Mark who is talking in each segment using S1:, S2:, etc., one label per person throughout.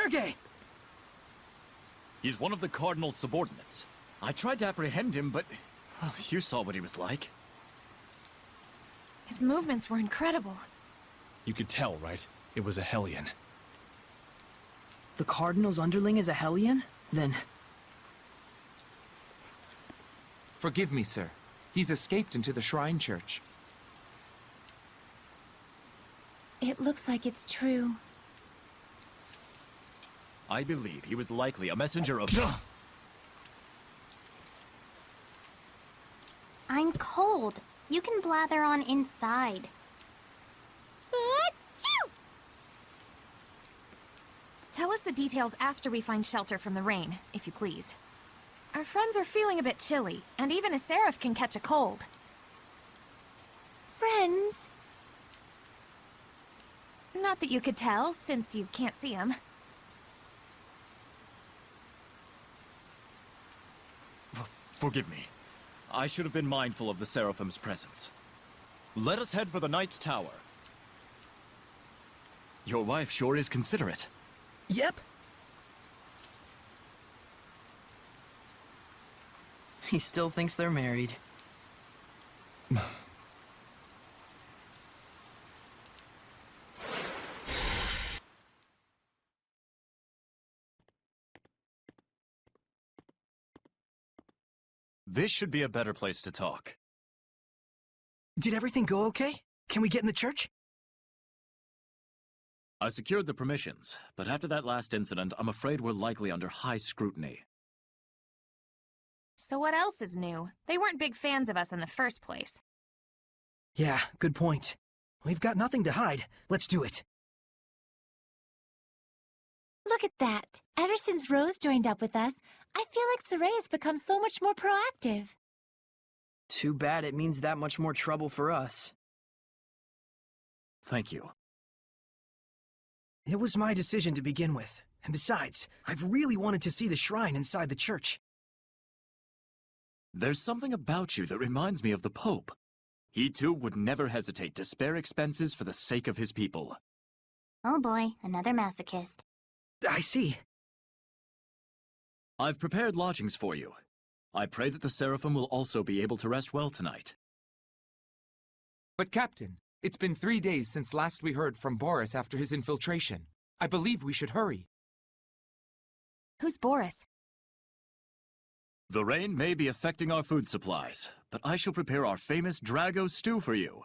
S1: Sergei!
S2: He's one of the Cardinal's subordinates. I tried to apprehend him, but... well, you saw what he was like.
S3: His movements were incredible.
S4: You could tell, right? It was a Hellion.
S1: The Cardinal's underling is a Hellion? Then...
S5: Forgive me, sir. He's escaped into the Shrine Church.
S3: It looks like it's true.
S2: I believe he was likely a messenger of...
S6: I'm cold. You can blather on inside.
S3: Tell us the details after we find shelter from the rain, if you please. Our friends are feeling a bit chilly, and even a seraph can catch a cold. Friends? Not that you could tell, since you can't see them.
S2: Forgive me. I should have been mindful of the Seraphim's presence. Let us head for the Knight's Tower. Your wife sure is considerate.
S1: Yep. He still thinks they're married.
S2: This should be a better place to talk.
S1: Did everything go okay? Can we get in the church?
S2: I secured the permissions, but after that last incident, I'm afraid we're likely under high scrutiny.
S3: So what else is new? They weren't big fans of us in the first place.
S1: Yeah, good point. We've got nothing to hide. Let's do it.
S7: Look at that. Ever since Rose joined up with us, I feel like Saray has become so much more proactive.
S1: Too bad it means that much more trouble for us.
S2: Thank you.
S1: It was my decision to begin with. And besides, I've really wanted to see the shrine inside the church.
S2: There's something about you that reminds me of the Pope. He too would never hesitate to spare expenses for the sake of his people.
S6: Oh boy, another masochist.
S1: I see.
S2: I've prepared lodgings for you. I pray that the Seraphim will also be able to rest well tonight.
S5: But Captain, it's been 3 days since last we heard from Boris after his infiltration. I believe we should hurry.
S3: Who's Boris?
S2: The rain may be affecting our food supplies, but I shall prepare our famous Drago stew for you.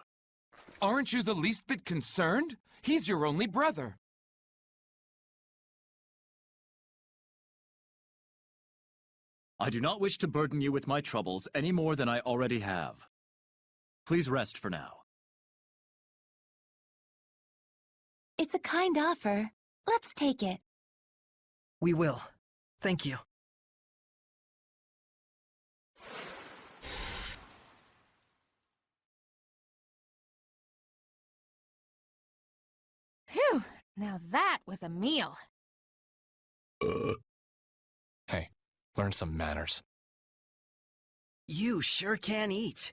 S5: Aren't you the least bit concerned? He's your only brother.
S2: I do not wish to burden you with my troubles any more than I already have. Please rest for now.
S7: It's a kind offer. Let's take it.
S1: We will. Thank you.
S3: Phew! Now that was a meal.
S4: Hey, learn some manners.
S1: You sure can eat.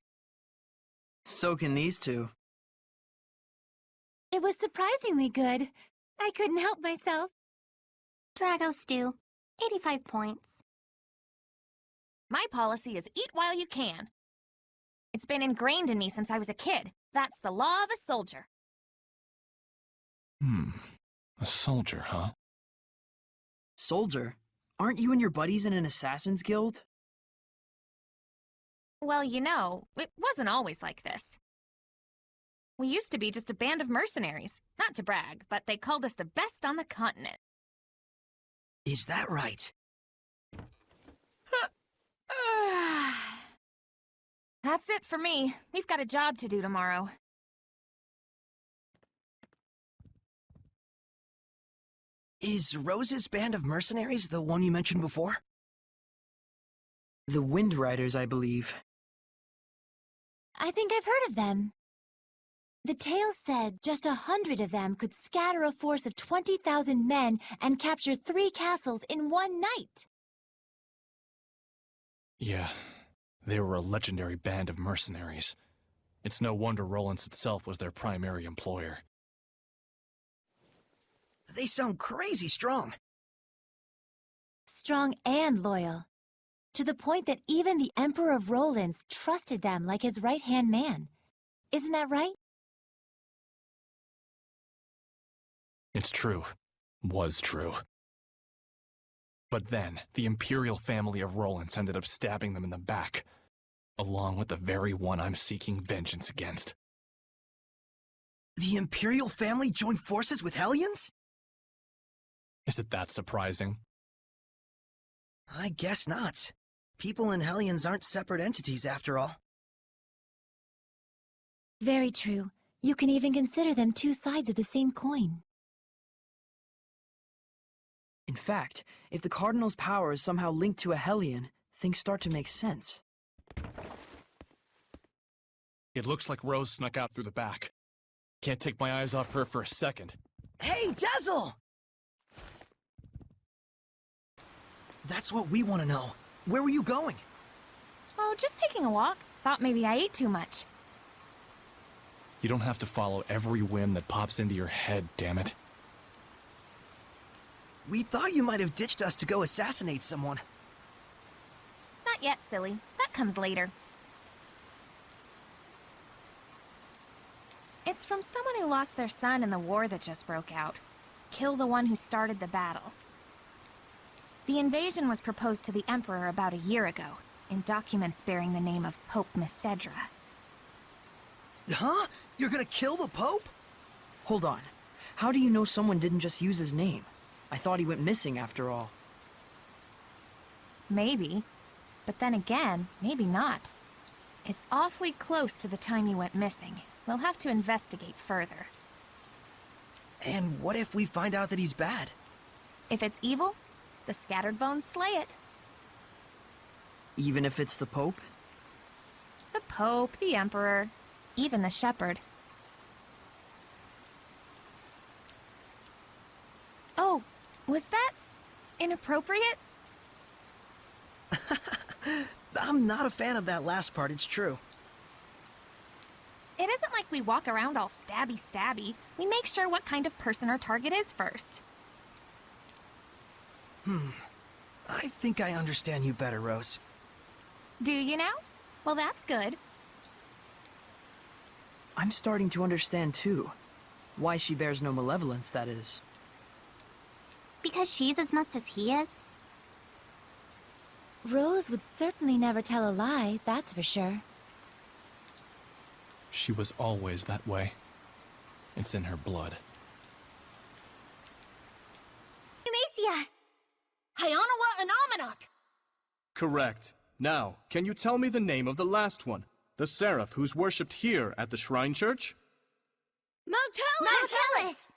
S8: So can these two.
S7: It was surprisingly good. I couldn't help myself.
S6: Drago stew, 85 points.
S3: My policy is eat while you can. It's been ingrained in me since I was a kid. That's the law of a soldier.
S4: A soldier, huh?
S8: Soldier? Aren't you and your buddies in an assassin's guild?
S3: Well, you know, it wasn't always like this. We used to be just a band of mercenaries. Not to brag, but they called us the best on the continent.
S1: Is that right?
S3: That's it for me. We've got a job to do tomorrow.
S1: Is Rose's band of mercenaries the one you mentioned before?
S8: The Wind Riders, I believe.
S7: I think I've heard of them. The tale said just 100 of them could scatter a force of 20,000 men and capture 3 castles in one night.
S4: Yeah, they were a legendary band of mercenaries. It's no wonder Rollins itself was their primary employer.
S1: They sound crazy strong.
S7: Strong and loyal. To the point that even the Emperor of Rollins trusted them like his right-hand man. Isn't that right?
S4: It's true. Was true. But then, the Imperial family of Rollins ended up stabbing them in the back, along with the very one I'm seeking vengeance against.
S1: The Imperial family joined forces with Hellions?
S4: Is it that surprising?
S1: I guess not. People and Hellions aren't separate entities after all.
S7: Very true. You can even consider them two sides of the same coin.
S8: In fact, if the Cardinal's power is somehow linked to a Hellion, things start to make sense.
S4: It looks like Rose snuck out through the back. Can't take my eyes off her for a second.
S1: Hey, Dazzle! That's what we want to know. Where were you going?
S3: Oh, just taking a walk. Thought maybe I ate too much.
S4: You don't have to follow every whim that pops into your head, damn it.
S1: We thought you might have ditched us to go assassinate someone.
S3: Not yet, silly. That comes later. It's from someone who lost their son in the war that just broke out. Kill the one who started the battle. The invasion was proposed to the Emperor about a year ago, in documents bearing the name of Pope Messedra.
S1: Huh? You're gonna kill the Pope?
S8: Hold on. How do you know someone didn't just use his name? I thought he went missing after all.
S3: Maybe. But then again, maybe not. It's awfully close to the time he went missing. We'll have to investigate further.
S1: And what if we find out that he's bad?
S3: If it's evil, the Scattered Bones slay it.
S8: Even if it's the Pope?
S3: The Pope, the Emperor, even the Shepherd. Oh, was that inappropriate?
S1: I'm not a fan of that last part, it's true.
S3: It isn't like we walk around all stabby-stabby. We make sure what kind of person our target is first.
S1: I think I understand you better, Rose.
S3: Do you now? Well, that's good.
S8: I'm starting to understand too. Why she bears no malevolence, that is.
S6: Because she's as nuts as he is?
S7: Rose would certainly never tell a lie, that's for sure.
S4: She was always that way. It's in her blood.
S7: Umacia!
S3: Hyanawa and Almanac!
S9: Correct. Now, can you tell me the name of the last one? The seraph who's worshipped here at the Shrine Church?
S7: Motellus!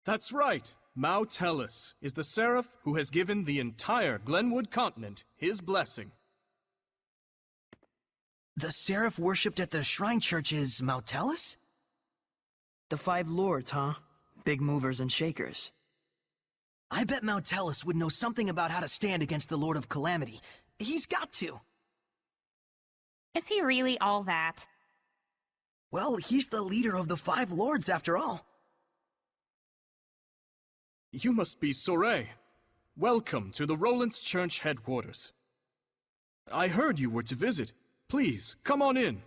S9: That's right. Motellus is the seraph who has given the entire Glenwood continent his blessing.
S1: The seraph worshipped at the Shrine Church is Motellus?
S8: The Five Lords, huh? Big movers and shakers.
S1: I bet Motellus would know something about how to stand against the Lord of Calamity. He's got to.
S3: Is he really all that?
S1: Well, he's the leader of the Five Lords after all.
S9: You must be Soray. Welcome to the Rollins Church headquarters. I heard you were to visit. Please, come on in.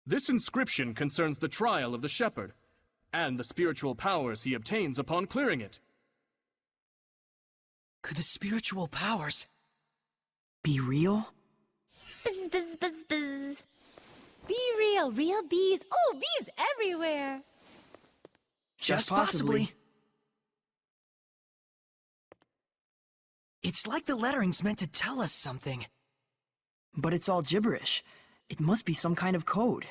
S9: This inscription concerns the trial of the shepherd, and the spiritual powers he obtains upon clearing it.
S1: Could the spiritual powers
S8: Be real?
S7: Buzz, buzz, buzz, buzz. Be real, real bees. Oh, bees everywhere.
S8: Just possibly.
S1: It's like the lettering's meant to tell us something.
S8: But it's all gibberish. It must be some kind of code.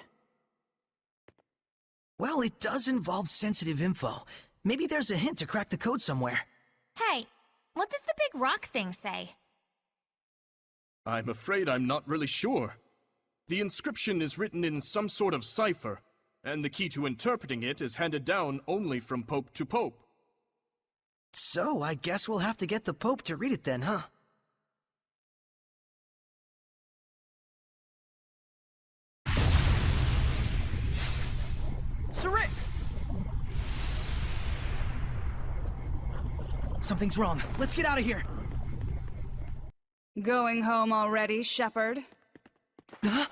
S1: Well, it does involve sensitive info. Maybe there's a hint to crack the code somewhere.
S3: Hey, what does the big rock thing say?
S9: I'm afraid I'm not really sure. The inscription is written in some sort of cipher, and the key to interpreting it is handed down only from pope to pope.
S1: So, I guess we'll have to get the Pope to read it then, huh?
S8: Saray!
S1: Something's wrong. Let's get out of here!
S10: Going home already, Shepherd?
S1: Huh?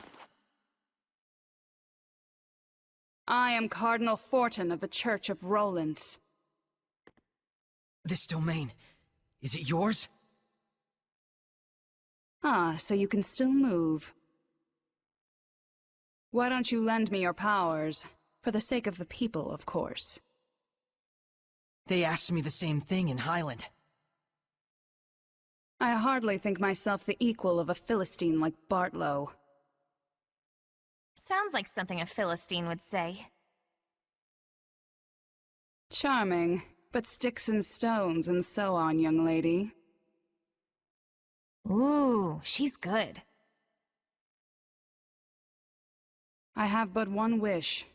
S10: I am Cardinal Fortin of the Church of Rowlands.
S1: This domain, is it yours?
S10: Ah, so you can still move. Why don't you lend me your powers? For the sake of the people, of course.
S1: They asked me the same thing in Highland.
S10: I hardly think myself the equal of a Philistine like Bartlow.
S3: Sounds like something a Philistine would say.
S10: Charming, but sticks and stones and so on, young lady.
S3: Ooh, she's good.
S10: I have but one wish.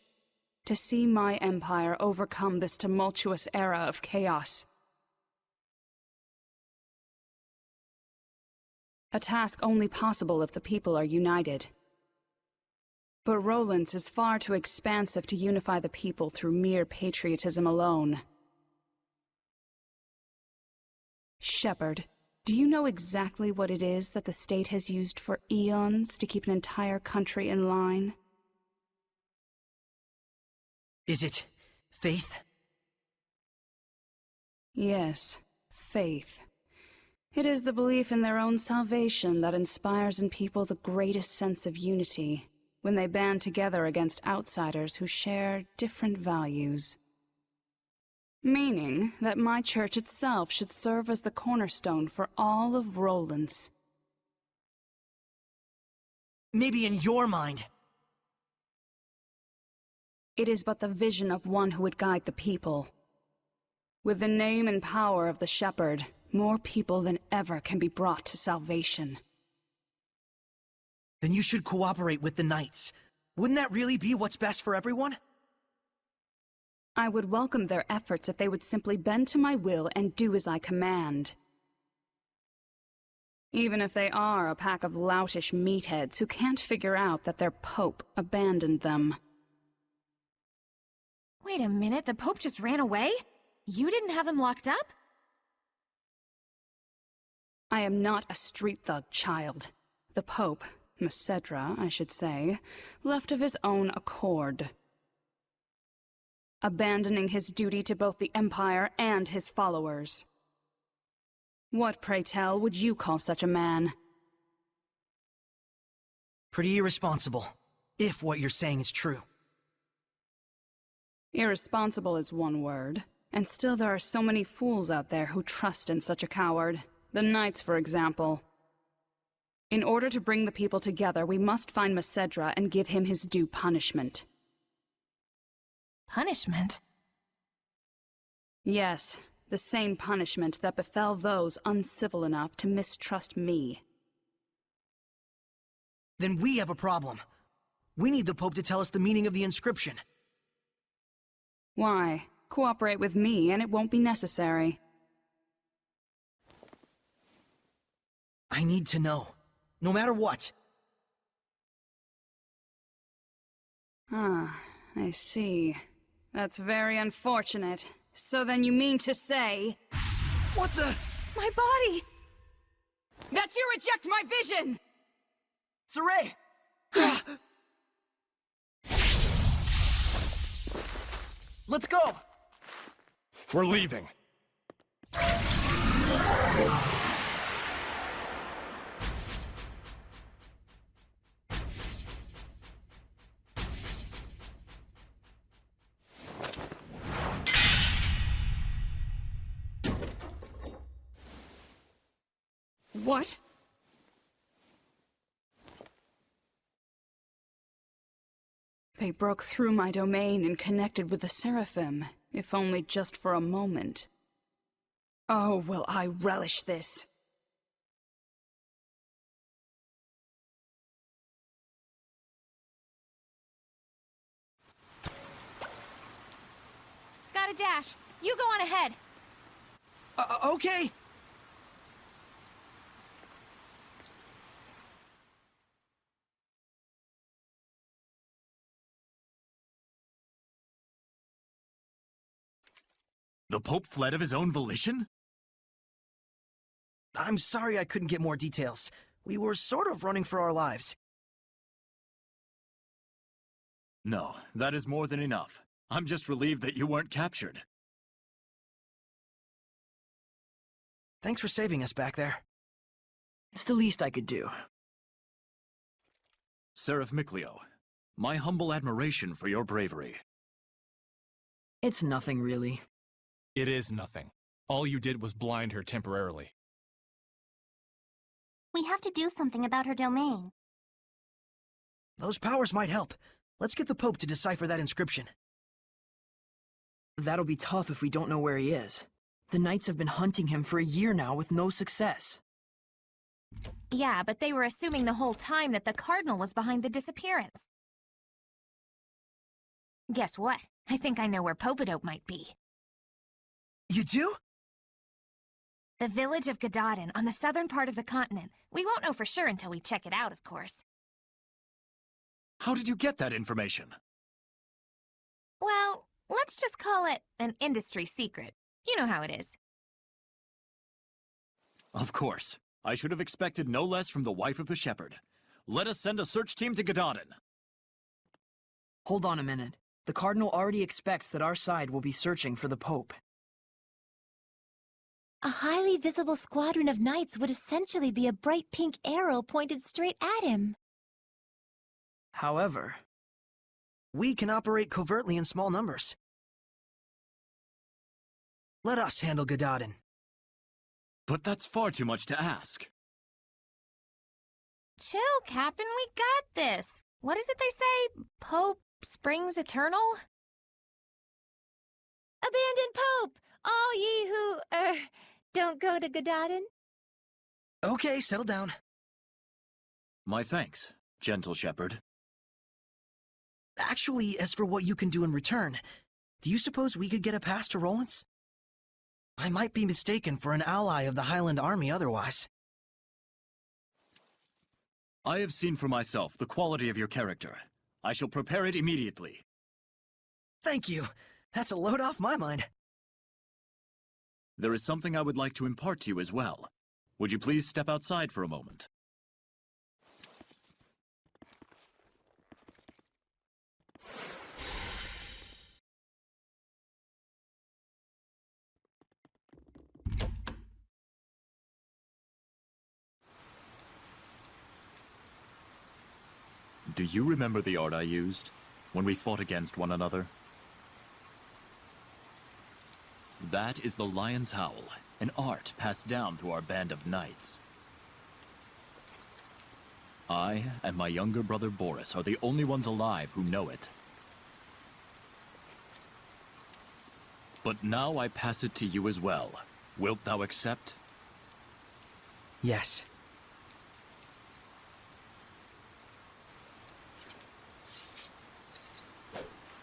S10: To see my empire overcome this tumultuous era of chaos. A task only possible if the people are united. But Rowlands is far too expansive to unify the people through mere patriotism alone. Shepherd, do you know exactly what it is that the state has used for eons to keep an entire country in line?
S1: Is it faith?
S10: Yes, faith. It is the belief in their own salvation that inspires in people the greatest sense of unity, when they band together against outsiders who share different values. Meaning that my church itself should serve as the cornerstone for all of Rowlands.
S1: Maybe in your mind.
S10: It is but the vision of one who would guide the people. With the name and power of the Shepherd, more people than ever can be brought to salvation.
S1: Then you should cooperate with the Knights. Wouldn't that really be what's best for everyone?
S10: I would welcome their efforts if they would simply bend to my will and do as I command. Even if they are a pack of loutish meatheads who can't figure out that their Pope abandoned them.
S3: Wait a minute, the Pope just ran away? You didn't have him locked up?
S10: I am not a street thug, child. The Pope, Macedra, I should say, left of his own accord. Abandoning his duty to both the Empire and his followers. What, pray tell, would you call such a man?
S1: Pretty irresponsible, if what you're saying is true.
S10: Irresponsible is one word, and still there are so many fools out there who trust in such a coward. The Knights, for example. In order to bring the people together, we must find Macedra and give him his due punishment.
S3: Punishment?
S10: Yes, the same punishment that befell those uncivil enough to mistrust me.
S1: Then we have a problem. We need the Pope to tell us the meaning of the inscription.
S10: Why? Cooperate with me and it won't be necessary.
S1: I need to know. No matter what.
S10: Ah, I see. That's very unfortunate. So then you mean to say...
S1: What the?
S10: My body! That you reject my vision!
S8: Saray! Let's go!
S4: We're leaving.
S10: What? They broke through my domain and connected with the Seraphim, if only just for a moment. Oh, will I relish this!
S3: Got a dash. You go on ahead.
S1: Okay.
S2: The Pope fled of his own volition?
S1: I'm sorry I couldn't get more details. We were sort of running for our lives.
S2: No, that is more than enough. I'm just relieved that you weren't captured.
S1: Thanks for saving us back there.
S8: It's the least I could do.
S2: Seraph Miclio, my humble admiration for your bravery.
S8: It's nothing, really.
S4: It is nothing. All you did was blind her temporarily.
S6: We have to do something about her domain.
S1: Those powers might help. Let's get the Pope to decipher that inscription.
S8: That'll be tough if we don't know where he is. The Knights have been hunting him for a year now with no success.
S3: Yeah, but they were assuming the whole time that the Cardinal was behind the disappearance. Guess what? I think I know where Popadope might be.
S1: You do?
S3: The village of Gadadin, on the southern part of the continent. We won't know for sure until we check it out, of course.
S2: How did you get that information?
S3: Well, let's just call it an industry secret. You know how it is.
S2: Of course. I should have expected no less from the wife of the shepherd. Let us send a search team to Gadadin.
S8: Hold on a minute. The Cardinal already expects that our side will be searching for the Pope.
S7: A highly visible squadron of knights would essentially be a bright pink arrow pointed straight at him.
S8: However,
S1: we can operate covertly in small numbers. Let us handle Gadadin.
S2: But that's far too much to ask.
S3: Chill, Captain, we got this. What is it they say? Pope springs eternal?
S7: Abandon Pope! All ye who, don't go to Gadadin.
S1: Okay, settle down.
S2: My thanks, gentle shepherd.
S1: Actually, as for what you can do in return, do you suppose we could get a pass to Rollins? I might be mistaken for an ally of the Highland Army otherwise.
S2: I have seen for myself the quality of your character. I shall prepare it immediately.
S1: Thank you. That's a load off my mind.
S2: There is something I would like to impart to you as well. Would you please step outside for a moment? Do you remember the art I used when we fought against one another? That is the Lion's Howl, an art passed down through our band of knights. I and my younger brother Boris are the only ones alive who know it. But now I pass it to you as well. Wilt thou accept?
S1: Yes.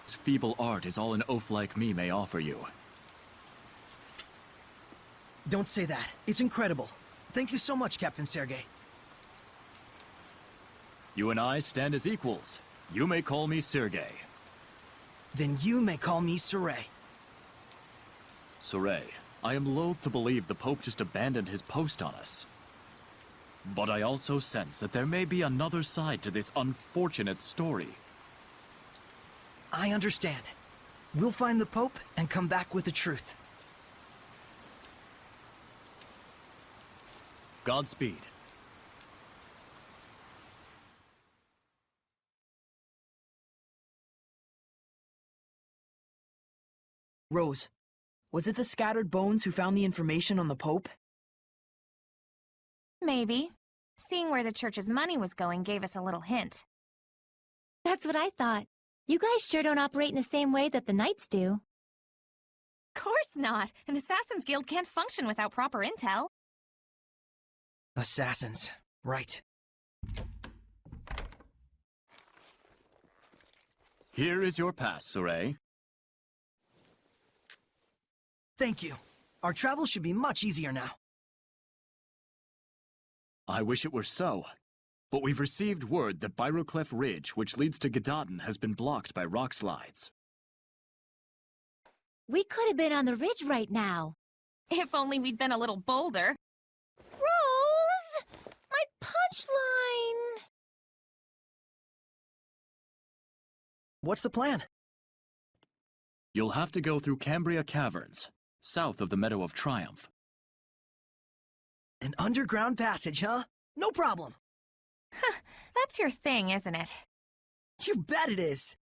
S2: This feeble art is all an oaf like me may offer you.
S1: Don't say that. It's incredible. Thank you so much, Captain Sergei.
S2: You and I stand as equals. You may call me Sergei.
S1: Then you may call me Saray.
S2: Saray, I am loath to believe the Pope just abandoned his post on us. But I also sense that there may be another side to this unfortunate story.
S1: I understand. We'll find the Pope and come back with the truth.
S2: Godspeed.
S8: Rose, was it the scattered bones who found the information on the Pope?
S3: Maybe. Seeing where the church's money was going gave us a little hint.
S7: That's what I thought. You guys sure don't operate in the same way that the knights do.
S3: Course not. An assassin's guild can't function without proper intel.
S1: Assassins. Right.
S2: Here is your pass, Saray.
S1: Thank you. Our travel should be much easier now.
S2: I wish it were so. But we've received word that Byroclef Ridge, which leads to Gedaten, has been blocked by rock slides.
S7: We could have been on the ridge right now.
S3: If only we'd been a little bolder. Rose! My punchline!
S1: What's the plan?
S2: You'll have to go through Cambria Caverns, south of the Meadow of Triumph.
S1: An underground passage, huh? No problem.
S3: That's your thing, isn't it?
S1: You bet it is.